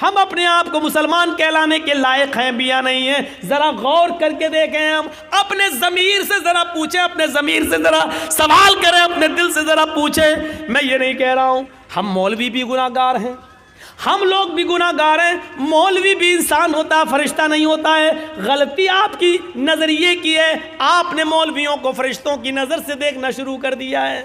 ہم اپنے آپ کو مسلمان کہلانے کے لائق ہیں بھی یا نہیں ہیں؟ ذرا غور کر کے دیکھیں، ہم اپنے ضمیر سے ذرا پوچھیں، اپنے ضمیر سے ذرا سوال کریں، اپنے دل سے ذرا پوچھیں۔ میں یہ نہیں کہہ رہا ہوں ہم مولوی بھی گناہ گار ہیں، ہم لوگ بھی گناہ گار ہیں، مولوی بھی انسان ہوتا ہے، فرشتہ نہیں ہوتا ہے۔ غلطی آپ کی نظریے کی ہے، آپ نے مولویوں کو فرشتوں کی نظر سے دیکھنا شروع کر دیا ہے،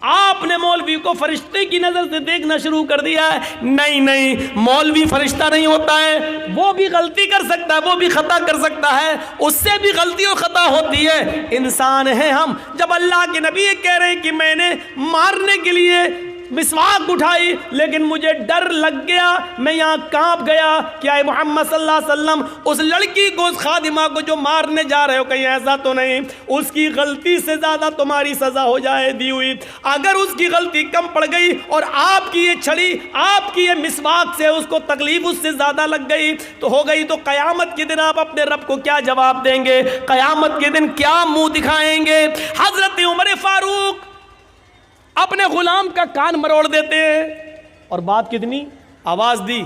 آپ نے مولوی کو فرشتے کی نظر سے دیکھنا شروع کر دیا ہے۔ نہیں، مولوی فرشتہ نہیں ہوتا ہے، وہ بھی غلطی کر سکتا ہے، وہ بھی خطا کر سکتا ہے، اس سے بھی غلطی اور خطا ہوتی ہے، انسان ہیں ہم۔ جب اللہ کے نبی کہہ رہے ہیں کہ میں نے مارنے کے لیے مسواک اٹھائی لیکن مجھے ڈر لگ گیا، میں یہاں کانپ گیا کہ اے محمد صلی اللہ علیہ وسلم اس لڑکی کو، اس خادمہ کو جو مارنے جا رہے ہو، کہیں ایسا تو نہیں اس کی غلطی سے زیادہ تمہاری سزا ہو جائے دی ہوئی؟ اگر اس کی غلطی کم پڑ گئی اور آپ کی یہ چھڑی، آپ کی یہ مسواک سے اس کو تکلیف اس سے زیادہ لگ گئی تو ہو گئی، تو قیامت کے دن آپ اپنے رب کو کیا جواب دیں گے؟ قیامت کے دن کیا منہ دکھائیں گے؟ حضرت عمر فاروق اپنے غلام کا کان مروڑ دیتے ہیں، اور بات کتنی؟ آواز دی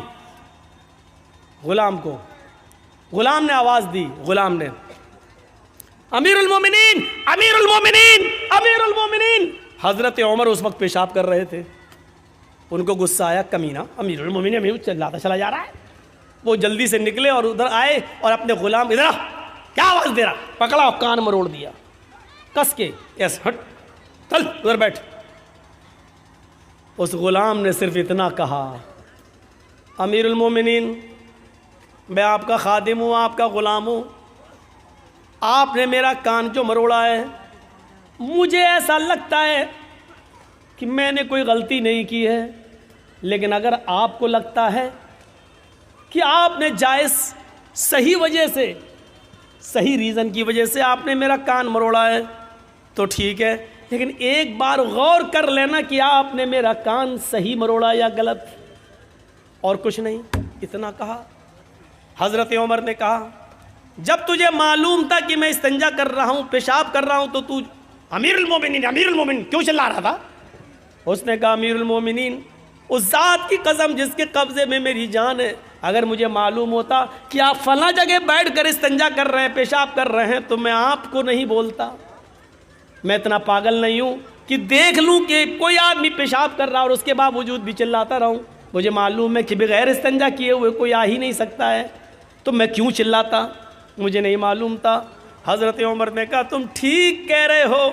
غلام کو، غلام نے آواز دی، غلام نے امیر المومنین، امیر المومنین، امیر المومنین۔ حضرت عمر اس وقت پیشاب کر رہے تھے، ان کو غصہ آیا، کمینہ امیر المومنین امیر چلاتا چلا جا رہا ہے۔ وہ جلدی سے نکلے اور ادھر آئے اور اپنے غلام، ادھر کیا آواز دے رہا، پکڑا، کان مروڑ دیا کس کے، ایس ہٹ، چل ادھر بیٹھ۔ اس غلام نے صرف اتنا کہا، امیر المومنین میں آپ کا خادم ہوں، آپ کا غلام ہوں، آپ نے میرا کان جو مروڑا ہے، مجھے ایسا لگتا ہے کہ میں نے کوئی غلطی نہیں کی ہے، لیکن اگر آپ کو لگتا ہے کہ آپ نے جائز صحیح وجہ سے، صحیح ریزن کی وجہ سے آپ نے میرا کان مروڑا ہے تو ٹھیک ہے، لیکن ایک بار غور کر لینا کہ آپ نے میرا کان صحیح مروڑا یا غلط، اور کچھ نہیں، اتنا کہا۔ حضرت عمر نے کہا، جب تجھے معلوم تھا کہ میں استنجا کر رہا ہوں، پیشاب کر رہا ہوں، تو تو امیر المومنین، امیر المومنین کیوں چلا رہا تھا؟ اس نے کہا، امیر المومنین اس ذات کی قسم جس کے قبضے میں میری جان ہے، اگر مجھے معلوم ہوتا کہ آپ فلاں جگہ بیٹھ کر استنجا کر رہے ہیں، پیشاب کر رہے ہیں، تو میں آپ کو نہیں بولتا۔ میں اتنا پاگل نہیں ہوں کہ دیکھ لوں کہ کوئی آدمی پیشاب کر رہا اور اس کے باوجود بھی چلاتا رہوں۔ مجھے معلوم ہے کہ بغیر استنجا کیے ہوئے کوئی آ ہی نہیں سکتا ہے، تو میں کیوں چلاتا؟ مجھے نہیں معلوم تھا۔ حضرت عمر نے کہا، تم ٹھیک کہہ رہے ہو،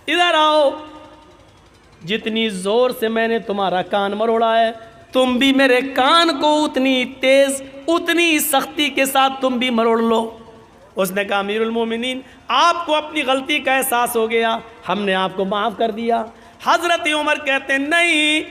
ادھر آؤ، جتنی زور سے میں نے تمہارا کان مروڑا ہے، تم بھی میرے کان کو اتنی تیز، اتنی سختی کے ساتھ تم بھی مروڑ لو۔ اس نے کہا، امیر المومنین آپ کو اپنی غلطی کا احساس ہو گیا، ہم نے آپ کو معاف کر دیا۔ حضرت عمر کہتے ہیں، نہیں،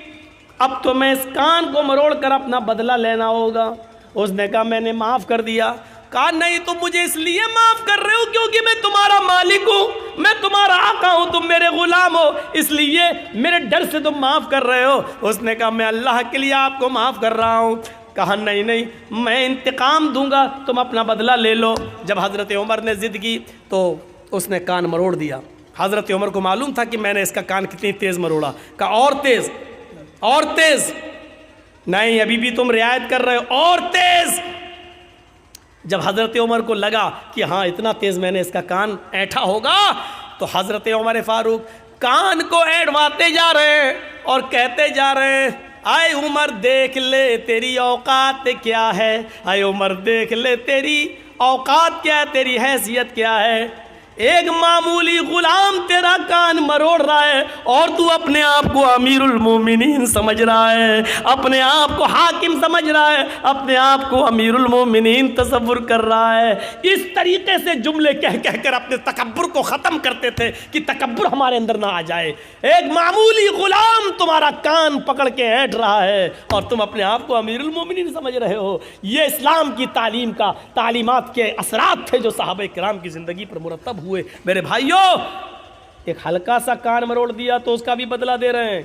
اب تو میں اس کان کو مروڑ کر اپنا بدلہ لینا ہوگا۔ اس نے کہا، میں نے معاف کر دیا۔ کہا، نہیں، تم مجھے اس لیے معاف کر رہے ہو کیونکہ میں تمہارا مالک ہوں، میں تمہارا آقا ہوں، تم میرے غلام ہو، اس لیے میرے ڈر سے تم معاف کر رہے ہو۔ اس نے کہا، میں اللہ کے لیے آپ کو معاف کر رہا ہوں۔ کہا، نہیں، میں انتقام دوں گا، تم اپنا بدلہ لے لو۔ جب حضرت عمر نے ضد کی تو اس نے کان مروڑ دیا۔ حضرت عمر کو معلوم تھا کہ میں نے اس کا کان کتنی تیز مروڑا۔ کہا، اور تیز، اور تیز، نہیں ابھی بھی تم رعایت کر رہے ہو، اور تیز۔ جب حضرت عمر کو لگا کہ ہاں اتنا تیز میں نے اس کا کان اینٹھا ہوگا، تو حضرت عمر فاروق کان کو اینٹواتے جا رہے ہیں اور کہتے جا رہے ہیں، اے عمر دیکھ لے تیری اوقات کیا ہے، اے عمر دیکھ لے تیری اوقات کیا ہے، تیری حیثیت کیا ہے۔ ایک معمولی غلام تیرا کان مروڑ رہا ہے اور تو اپنے آپ کو امیر المومنین سمجھ رہا ہے، اپنے آپ کو حاکم سمجھ رہا ہے، اپنے آپ کو امیر المومنین تصور کر رہا ہے۔ اس طریقے سے جملے کہہ کر اپنے تکبر کو ختم کرتے تھے کہ تکبر ہمارے اندر نہ آ جائے۔ ایک معمولی غلام تمہارا کان پکڑ کے اینٹ رہا ہے اور تم اپنے آپ کو امیر المومنین سمجھ رہے ہو۔ یہ اسلام کی تعلیم کا، تعلیمات کے اثرات تھے جو صحابہ کرام کی زندگی پر مرتب ہوئے۔ میرے بھائیوں، ایک ہلکا سا کان مروڑ دیا تو اس کا بھی بدلہ دے رہے ہیں۔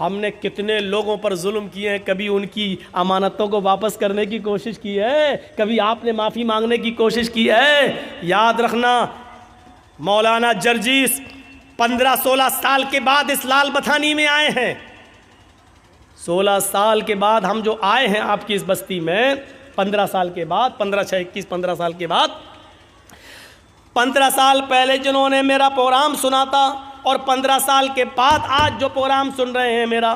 ہم نے کتنے لوگوں پر ظلم کیے ہیں، کبھی ان کی امانتوں کو واپس کرنے کی کوشش کی ہے، کبھی آپ نے معافی مانگنے کی کوشش کی ہے؟ یاد رکھنا، مولانا جرجیس 15-16 سال کے بعد اس لال بتھانی میں آئے ہیں، 16 سال کے بعد ہم جو آئے ہیں آپ کی اس بستی میں، 15 سال کے بعد، 15 6 21 15 سال کے بعد، 15 سال پہلے جنہوں نے میرا پروگرام سنا تھا اور 15 سال کے بعد آج جو پروگرام سن رہے ہیں میرا،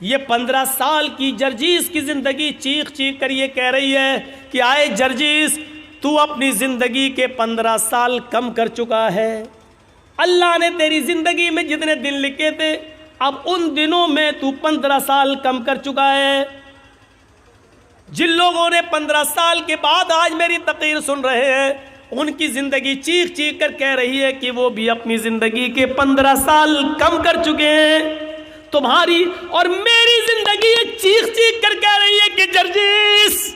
یہ 15 سال کی جرجیس کی زندگی چیخ چیخ کر یہ کہہ رہی ہے کہ آئے جرجیس، تو اپنی زندگی کے 15 سال کم کر چکا ہے۔ اللہ نے تیری زندگی میں جتنے دن لکھے تھے اب ان دنوں میں تو 15 سال کم کر چکا ہے۔ جن لوگوں نے 15 سال کے بعد آج میری تقریر سن رہے ہیں، ان کی زندگی چیخ چیخ کر کہہ رہی ہے کہ وہ بھی اپنی زندگی کے 15 سال کم کر چکے ہیں۔ تمہاری اور میری زندگی چیخ چیخ کر کہہ رہی ہے کہ جرجیس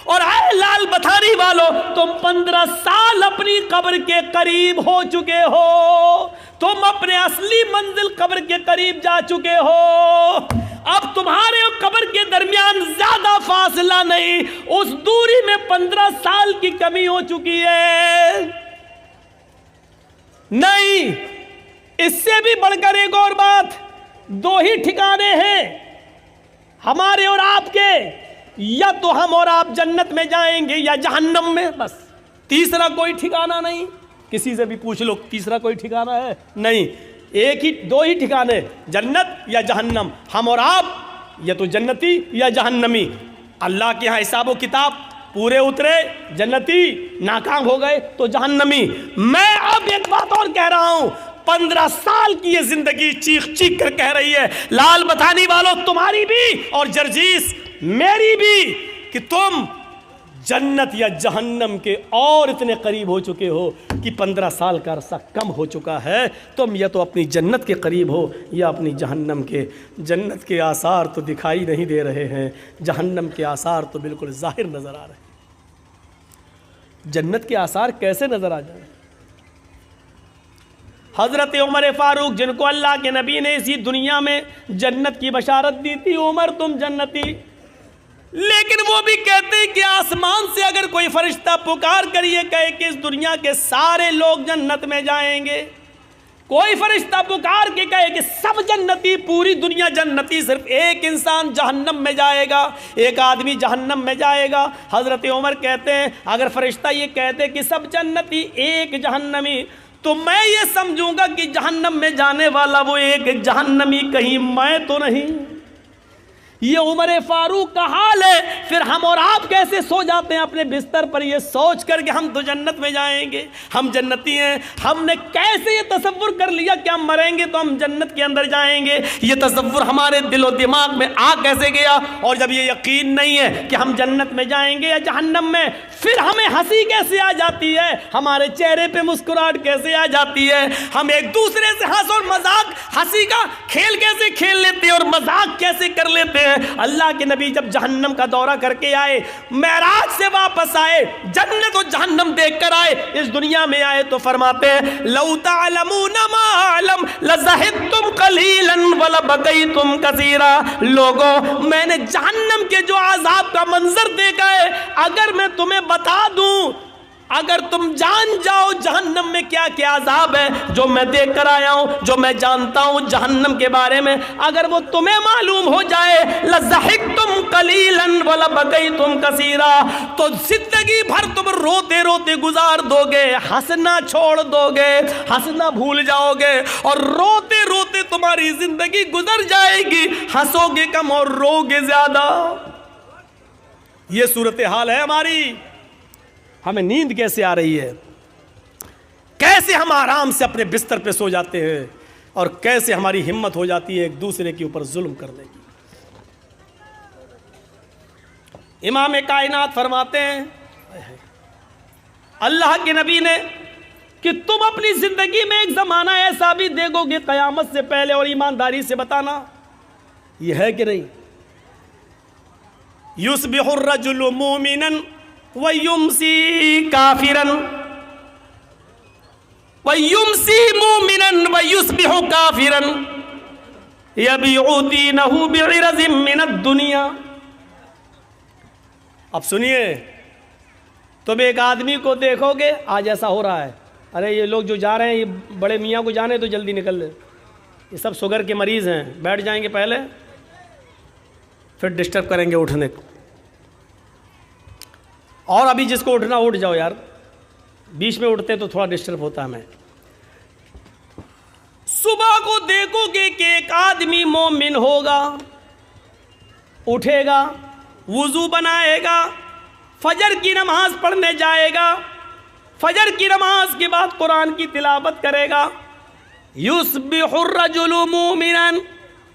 اور اے لال بتھاری والوں، تم 15 سال اپنی قبر کے قریب ہو چکے ہو، تم اپنے اصلی منزل قبر کے قریب جا چکے ہو۔ اب تمہارے اور قبر کے درمیان زیادہ فاصلہ نہیں، اس دوری میں 15 سال کی کمی ہو چکی ہے۔ نہیں، اس سے بھی بڑھ کر ایک اور بات، 2 ہی ٹھکانے ہیں ہمارے اور آپ کے، یا تو ہم اور آپ جنت میں جائیں گے یا جہنم میں، بس تیسرا کوئی ٹھکانہ نہیں۔ کسی سے بھی پوچھ لو تیسرا کوئی ٹھکانہ ہے؟ نہیں، 2 ہی ٹھکانے، جنت یا جہنم، ہم اور آپ یا تو جنتی یا جہنمی۔ اللہ کے ہاں حساب و کتاب پورے اترے، جنتی، ناکام ہو گئے تو جہنمی۔ میں اب ایک بات اور کہہ رہا ہوں، 15 سال کی یہ زندگی چیخ چیخ کر کہہ رہی ہے، لال بتھانی والوں تمہاری بھی اور جرجیس میری بھی، کہ تم جنت یا جہنم کے اور اتنے قریب ہو چکے ہو کہ 15 سال کا عرصہ کم ہو چکا ہے۔ تم یا تو اپنی جنت کے قریب ہو یا اپنی جہنم کے۔ جنت کے آثار تو دکھائی نہیں دے رہے ہیں، جہنم کے آثار تو بالکل ظاہر نظر آ رہے ہیں۔ جنت کے آثار کیسے نظر آ جائیں؟ حضرت عمر فاروق، جن کو اللہ کے نبی نے اسی دنیا میں جنت کی بشارت دی تھی، عمر تم جنتی، لیکن وہ بھی کہتے ہیں کہ آسمان سے اگر کوئی فرشتہ پکار کر یہ کہے کہ اس دنیا کے سارے لوگ جنت میں جائیں گے، کوئی فرشتہ پکار کے کہے کہ سب جنتی، پوری دنیا جنتی، صرف ایک انسان جہنم میں جائے گا، ایک آدمی جہنم میں جائے گا، حضرت عمر کہتے ہیں اگر فرشتہ یہ کہتے کہ سب جنتی ایک جہنمی، تو میں یہ سمجھوں گا کہ جہنم میں جانے والا وہ ایک جہنمی کہیں میں تو نہیں۔ یہ عمر فاروق کا حال ہے۔ پھر ہم اور آپ کیسے سو جاتے ہیں اپنے بستر پر یہ سوچ کر کہ ہم تو جنت میں جائیں گے، ہم جنتی ہیں۔ ہم نے کیسے یہ تصور کر لیا کہ ہم مریں گے تو ہم جنت کے اندر جائیں گے؟ یہ تصور ہمارے دل و دماغ میں آ کیسے گیا؟ اور جب یہ یقین نہیں ہے کہ ہم جنت میں جائیں گے یا جہنم میں، پھر ہمیں ہنسی کیسے آ جاتی ہے؟ ہمارے چہرے پہ مسکراہٹ کیسے آ جاتی ہے؟ ہم ایک دوسرے سے ہنس اور مذاق، ہنسی کا کھیل کیسے کھیل لیتے ہیں اور مذاق کیسے کر لیتے ہیں؟ اللہ کے نبی جب جہنم کا دورہ کر کے آئے، معراج سے واپس آئے، جنت و جہنم دیکھ کر آئے، اس دنیا میں آئے تو فرماتے ہیں لو تعلمون ما اعلم لزہدتم قلیلا ولبقیتم کثیرا۔ لوگوں، میں نے جہنم کے جو عذاب کا منظر دیکھا ہے، اگر میں تمہیں بتا دوں، اگر تم جان جاؤ جہنم میں کیا کیا عذاب ہے، جو میں دیکھ کر آیا ہوں، جو میں جانتا ہوں جہنم کے بارے میں، اگر وہ تمہیں معلوم ہو جائے لَضَحِكْتُمْ قَلِيلًا وَلَبَكَيْتُمْ كَثِيرًا، تو زندگی بھر تم روتے روتے گزار دو گے، ہنسنا چھوڑ دو گے، ہنسنا بھول جاؤ گے، اور روتے روتے تمہاری زندگی گزر جائے گی، ہنسو گے کم اور رو گے زیادہ۔ یہ صورتحال ہے ہماری۔ ہمیں نیند کیسے آ رہی ہے، کیسے ہم آرام سے اپنے بستر پہ سو جاتے ہیں، اور کیسے ہماری ہمت ہو جاتی ہے ایک دوسرے کے اوپر ظلم کرنے کی۔ امام کائنات فرماتے ہیں اللہ کے نبی نے کہ تم اپنی زندگی میں ایک زمانہ ایسا بھی دیکھو گے قیامت سے پہلے، اور ایمانداری سے بتانا یہ ہے کہ نہیں، یصبح الرجل مومنا وَيُمْسِي كَافِرًا وَيُمْسِي مُؤْمِنًا وَيُصْبِحُ كَافِرًا يَبِيعُ دِينَهُ بِعِرَضٍ مِّنَ الدُّنْيَا۔ اب سنیے، تم ایک آدمی کو دیکھو گے، آج ایسا ہو رہا ہے، ارے یہ لوگ جو جا رہے ہیں، یہ بڑے میاں کو جانے تو جلدی نکل لے، یہ سب شوگر کے مریض ہیں، بیٹھ جائیں گے پہلے، پھر ڈسٹرب کریں گے اٹھنے کو. اور ابھی جس کو اٹھنا اٹھ جاؤ یار, بیچ میں اٹھتے تو تھوڑا ڈسٹرب ہوتا ہے ہمیں. صبح کو دیکھو گے کہ ایک آدمی مومن ہوگا, اٹھے گا, وضو بنائے گا, فجر کی نماز پڑھنے جائے گا, فجر کی نماز کے بعد قرآن کی تلاوت کرے گا. یصبح الرجل مومنا,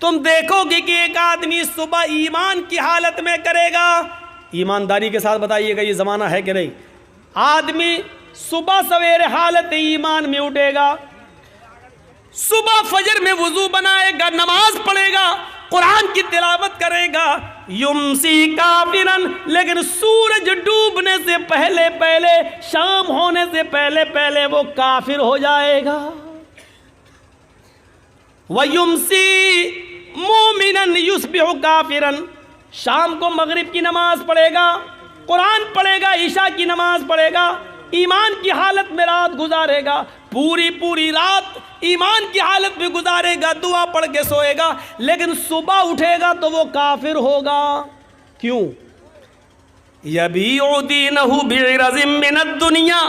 تم دیکھو گے کہ ایک آدمی صبح ایمان کی حالت میں کرے گا. ایمانداری کے ساتھ بتائیے گا یہ زمانہ ہے کہ نہیں. آدمی صبح سویرے حالت ایمان میں اٹھے گا, صبح فجر میں وضو بنائے گا, نماز پڑھے گا, قرآن کی تلاوت کرے گا. یمسی کافرن, لیکن سورج ڈوبنے سے پہلے پہلے, شام ہونے سے پہلے پہلے وہ کافر ہو جائے گا. وَيُمْسِي مُؤْمِنًا يُصْبِحُ كَافِرًا, شام کو مغرب کی نماز پڑھے گا, قرآن پڑھے گا, عشاء کی نماز پڑھے گا, ایمان کی حالت میں رات گزارے گا, پوری رات ایمان کی حالت میں گزارے گا, دعا پڑھ کے سوئے گا, لیکن صبح اٹھے گا تو وہ کافر ہوگا. کیوں؟ یبیع دینہ بعرض من الدنیا,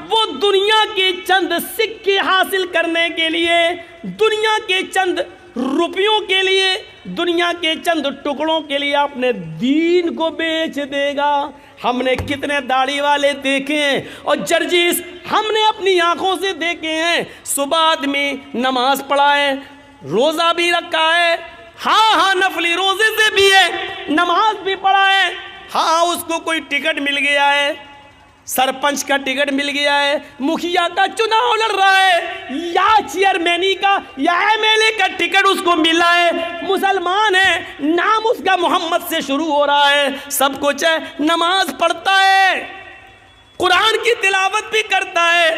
وہ دنیا کے چند سکے حاصل کرنے کے لیے, دنیا کے چند روپیوں کے لیے, دنیا کے چند ٹکڑوں کے لیے اپنے دین کو بیچ دے گا. ہم نے کتنے داڑھی والے دیکھے ہیں اور جرجیس ہم نے اپنی آنکھوں سے دیکھے ہیں. صبح آدمی نماز پڑھا ہے, روزہ بھی رکھا ہے, ہاں نفلی روزے سے بھی ہے, نماز بھی پڑھا ہے, ہاں اس کو کوئی ٹکٹ مل گیا ہے, سرپنچ کا ٹکٹ مل گیا ہے, مکھیا کا چناؤ لڑ رہا ہے, یا چیئرمینی کا یا ایم ایل اے کا ٹکٹ اس کو ملا ہے, مسلمان ہے, نام اس کا محمد سے شروع ہو رہا ہے, سب کچھ ہے, نماز پڑھتا ہے, قرآن کی تلاوت بھی کرتا ہے,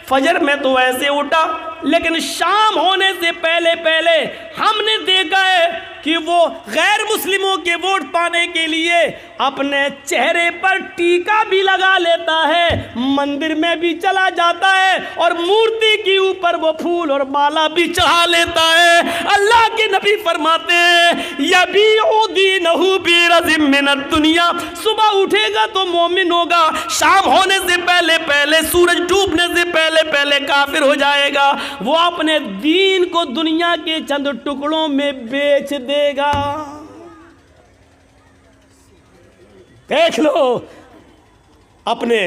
فجر میں تو ایسے اٹھا, لیکن شام ہونے سے پہلے پہلے ہم نے دیکھا ہے کہ وہ غیر مسلموں کے ووٹ پانے کے لیے اپنے چہرے پر ٹیکا بھی لگا لیتا ہے, مندر میں بھی چلا جاتا ہے اور مورتی کے اوپر وہ پھول اور مالا بھی چڑھا لیتا ہے. اللہ کے نبی فرماتے ہیں یبیع دینہ بعرض من الدنیا, صبح اٹھے گا تو مومن ہوگا, شام ہونے سے پہلے پہلے, سورج ڈوبنے سے پہلے پہلے کافر ہو جائے گا. وہ اپنے دین کو دنیا کے چند ٹکڑوں میں بیچ دے گا. دیکھ لو, اپنے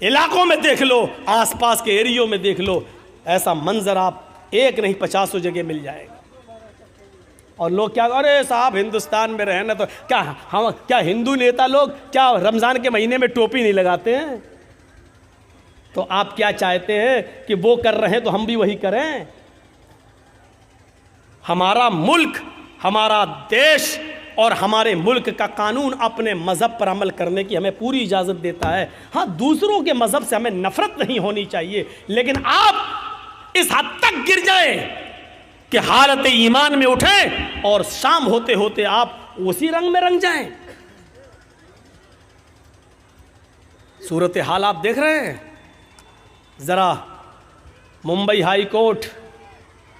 علاقوں میں دیکھ لو, آس پاس کے ایریوں میں دیکھ لو, ایسا منظر آپ ایک نہیں 50 جگہ مل جائے گا. اور لوگ کیا, ارے صاحب ہندوستان میں رہنا تو کیا ہندو نیتا لوگ کیا رمضان کے مہینے میں ٹوپی نہیں لگاتے ہیں؟ تو آپ کیا چاہتے ہیں کہ وہ کر رہے ہیں تو ہم بھی وہی کریں؟ ہمارا ملک, ہمارا دیش اور ہمارے ملک کا قانون اپنے مذہب پر عمل کرنے کی ہمیں پوری اجازت دیتا ہے. ہاں دوسروں کے مذہب سے ہمیں نفرت نہیں ہونی چاہیے, لیکن آپ اس حد تک گر جائیں کہ حالت ایمان میں اٹھیں اور شام ہوتے ہوتے آپ اسی رنگ میں رنگ جائیں. صورتحال آپ دیکھ رہے ہیں, ذرا Mumbai high court,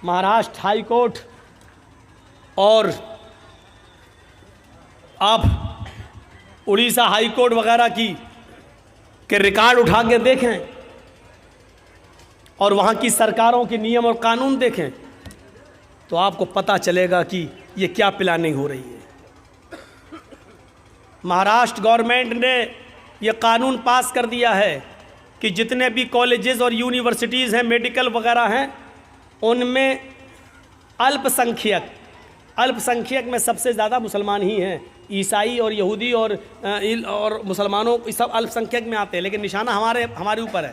Maharashtra high court اور آپ اڑیسہ ہائی کورٹ وغیرہ کی کے ریکارڈ اٹھا کے دیکھیں اور وہاں کی سرکاروں کے نیم اور قانون دیکھیں تو آپ کو پتہ چلے گا کہ یہ کیا پلاننگ ہو رہی ہے. مہاراشٹر گورنمنٹ نے یہ قانون پاس کر دیا ہے کہ جتنے بھی کالجز اور یونیورسٹیز ہیں, میڈیکل وغیرہ ہیں, ان میں الپ سنکھیک میں سب سے زیادہ مسلمان ہی ہیں. عیسائی اور یہودی اور مسلمانوں سب الپ سنکھیک میں آتے ہیں, لیکن نشانہ ہمارے اوپر ہے.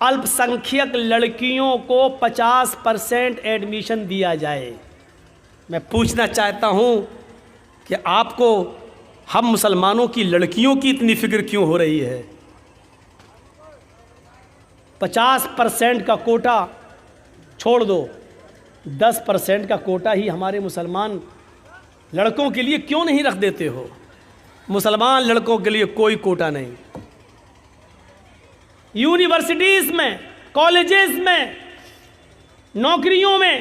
الپ سنکھیک لڑکیوں کو 50% ایڈمیشن دیا جائے. میں پوچھنا چاہتا ہوں کہ آپ کو ہم مسلمانوں کی لڑکیوں کی اتنی فکر کیوں ہو رہی ہے؟ 50% کا کوٹا چھوڑ دو, 10% کا کوٹا ہی ہمارے مسلمان لڑکوں کے لیے کیوں نہیں رکھ دیتے ہو؟ مسلمان لڑکوں کے لیے کوئی کوٹا نہیں. یونیورسٹیز میں, کالجز میں, نوکریوں میں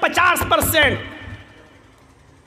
50%।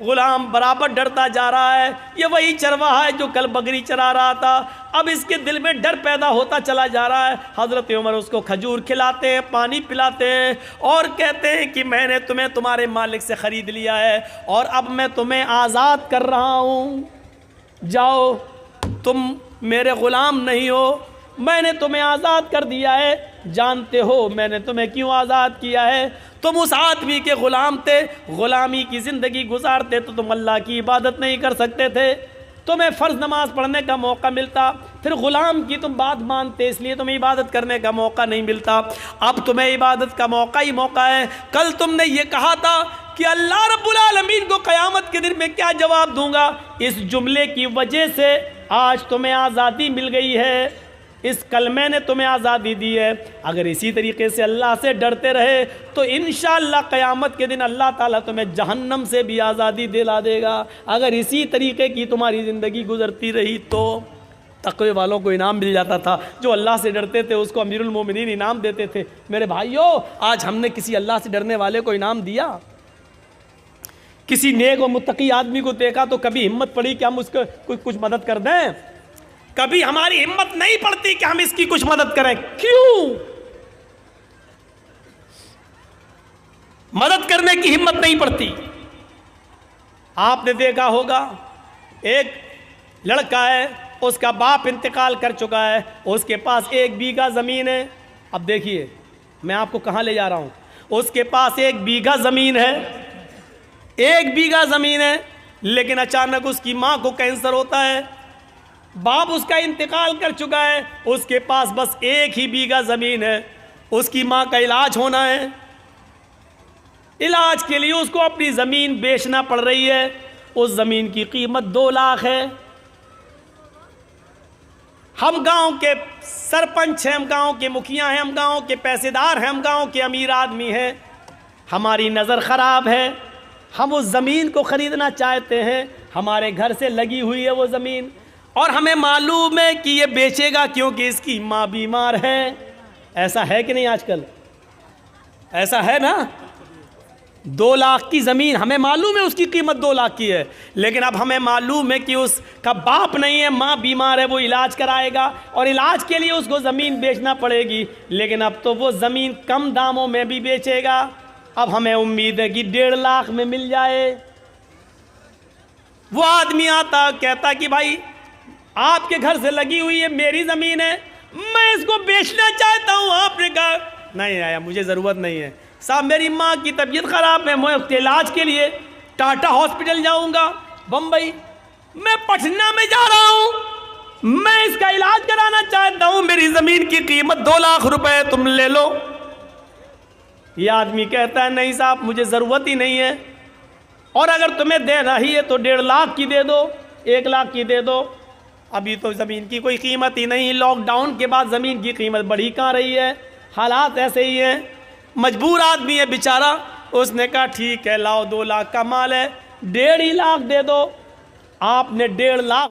غلام برابر ڈرتا جا رہا ہے، یہ وہی چرواہا ہے جو کل بکری چرا رہا تھا، اب اس کے دل میں ڈر پیدا ہوتا چلا جا رہا ہے۔ حضرت عمر اس کو کھجور کھلاتے ہیں، پانی پلاتے ہیں اور کہتے ہیں کہ میں نے تمہیں تمہارے مالک سے خرید لیا ہے اور اب میں تمہیں آزاد کر رہا ہوں، جاؤ تم میرے غلام نہیں ہو، میں نے تمہیں آزاد کر دیا ہے۔ جانتے ہو میں نے تمہیں کیوں آزاد کیا ہے؟ تم اس آدمی کے غلام تھے، غلامی کی زندگی گزارتے تو تم اللہ کی عبادت نہیں کر سکتے تھے، تمہیں فرض نماز پڑھنے کا موقع ملتا، پھر غلام کی تم بات مانتے اس لیے تمہیں عبادت کرنے کا موقع نہیں ملتا، اب تمہیں عبادت کا موقع ہی موقع ہے۔ کل تم نے یہ کہا تھا کہ اللہ رب العالمین کو قیامت کے دن میں کیا جواب دوں گا، اس جملے کی وجہ سے آج تمہیں آزادی مل گئی ہے، اس کلمے نے تمہیں آزادی دی ہے۔ اگر اسی طریقے سے اللہ سے ڈرتے رہے تو انشاءاللہ قیامت کے دن اللہ تعالیٰ تمہیں جہنم سے بھی آزادی دلا دے گا۔ اگر اسی طریقے کی تمہاری زندگی گزرتی رہی تو تقوی والوں کو انعام مل جاتا تھا، جو اللہ سے ڈرتے تھے اس کو امیر المومنین انعام دیتے تھے۔ میرے بھائیوں، آج ہم نے کسی اللہ سے ڈرنے والے کو انعام دیا؟ کسی نیک و متقی آدمی کو دیکھا تو کبھی ہمت پڑی کہ ہم اس کو کچھ مدد کر دیں؟ کبھی ہماری ہمت نہیں پڑتی کہ ہم اس کی کچھ مدد کریں۔ کیوں؟ مدد کرنے کی ہمت نہیں پڑتی۔ آپ نے دیکھا ہوگا ایک لڑکا ہے، اس کا باپ انتقال کر چکا ہے، اس کے پاس 1 بیگھہ زمین ہے۔ اب دیکھیے میں آپ کو کہاں لے جا رہا ہوں، اس کے پاس 1 بیگھہ زمین ہے، 1 بیگھہ زمین ہے، لیکن اچانک اس کی ماں کو کینسر ہوتا ہے، باپ اس کا انتقال کر چکا ہے، اس کے پاس بس 1 ہی بیگھہ زمین ہے، اس کی ماں کا علاج ہونا ہے، علاج کے لیے اس کو اپنی زمین بیچنا پڑ رہی ہے، اس زمین کی قیمت 2 لاکھ ہے۔ ہم گاؤں کے سرپنچ ہیں، ہم گاؤں کے مکھیا ہیں، ہم گاؤں کے پیسے دار ہیں، ہم گاؤں کے امیر آدمی ہیں، ہماری نظر خراب ہے، ہم اس زمین کو خریدنا چاہتے ہیں، ہمارے گھر سے لگی ہوئی ہے وہ زمین، اور ہمیں معلوم ہے کہ یہ بیچے گا کیونکہ اس کی ماں بیمار ہے۔ ایسا ہے کہ نہیں آج کل؟ ایسا ہے نا؟ 2 لاکھ کی زمین، ہمیں معلوم ہے اس کی قیمت 2 لاکھ کی ہے، لیکن اب ہمیں معلوم ہے کہ اس کا باپ نہیں ہے، ماں بیمار ہے، وہ علاج کرائے گا اور علاج کے لیے اس کو زمین بیچنا پڑے گی، لیکن اب تو وہ زمین کم داموں میں بھی بیچے گا، اب ہمیں امید ہے کہ 1.5 لاکھ میں مل جائے۔ وہ آدمی آتا کہتا کہ بھائی آپ کے گھر سے لگی ہوئی ہے، میری زمین ہے، میں اس کو بیچنا چاہتا ہوں۔ آپ نے کہا نہیں آیا، مجھے ضرورت نہیں ہے صاحب، میری ماں کی طبیعت خراب ہے، میں اس کے علاج کے لیے ٹاٹا ہاسپٹل جاؤں گا، بمبئی، میں پٹنہ میں جا رہا ہوں، میں اس کا علاج کرانا چاہتا ہوں، میری زمین کی قیمت 2 لاکھ روپے، تم لے لو۔ یہ آدمی کہتا ہے نہیں صاحب مجھے ضرورت ہی نہیں ہے، اور اگر تمہیں دینا ہی ہے تو 1.5 لاکھ کی دے دو، 1 لاکھ کی دے دو۔ ابھی تو زمین کی کوئی قیمت ہی نہیں، لاک ڈاؤن کے بعد زمین کی قیمت بڑھی کہاں رہی ہے، حالات ایسے ہی ہیں، مجبور آدمی ہے بیچارہ، اس نے کہا ٹھیک ہے لاؤ 2 لاکھ کا مال ہے، 1.5 لاکھ دے دو۔ آپ نے 1.5 لاکھ